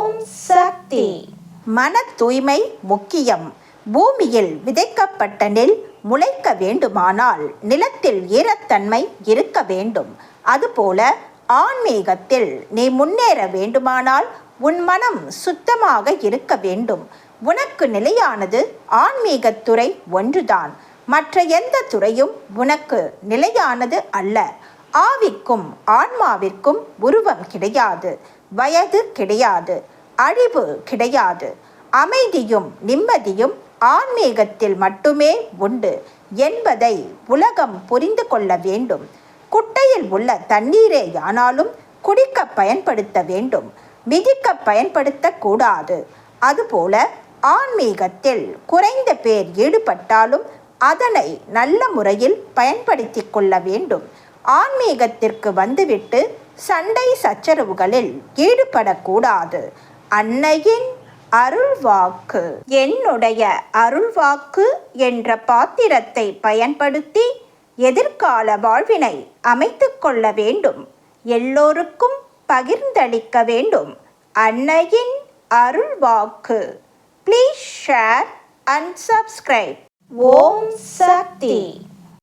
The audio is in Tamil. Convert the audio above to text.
ஓம் சக்தி. மன தூய்மை முக்கியம். பூமியில் விதைக்கப்பட்ட நெல் முளைக்க வேண்டுமானால் நிலத்தில் ஈரத்தன்மை இருக்க வேண்டும். அதுபோல ஆன்மீகத்தில் நீ முன்னேற வேண்டுமானால் உன் மனம் சுத்தமாக இருக்க வேண்டும். உனக்கு நிலையானது ஆன்மீகத்துறை ஒன்றுதான். மற்ற எந்த துறையும் உனக்கு நிலையானது அல்ல. ஆவிக்கும் ஆன்மாவிற்கும் உருவம் கிடையாது, வயது கிடையாது, அழிவு கிடையாது. அமைதியும் நிம்மதியும் ஆன்மீகத்தில் மட்டுமே உண்டு என்பதை உலகம் புரிந்து கொள்ள வேண்டும். குட்டையில் உள்ள தண்ணீரே ஆனாலும் குடிக்க பயன்படுத்த வேண்டும், மிதிக்க பயன்படுத்தக்கூடாது. அதுபோல ஆன்மீகத்தில் குறைந்த பேர் ஈடுபட்டாலும் அதனை நல்ல முறையில் பயன்படுத்தி கொள்ள வேண்டும். ஆன்மீகத்திற்கு வந்துவிட்டு சண்டை சச்சரவுகளில் ஈடுபடக்கூடாது. அன்னையின் அருள்வாக்கு. என்னுடைய அருள்வாக்கு என்ற பாத்திரத்தை பயன்படுத்தி எதிர்கால வாழ்வினை அமைத்து கொள்ள வேண்டும். எல்லோருக்கும் பகிர்ந்தளிக்க வேண்டும். அன்னையின் அருள்வாக்கு. Please share and subscribe. ஓம் சக்தி.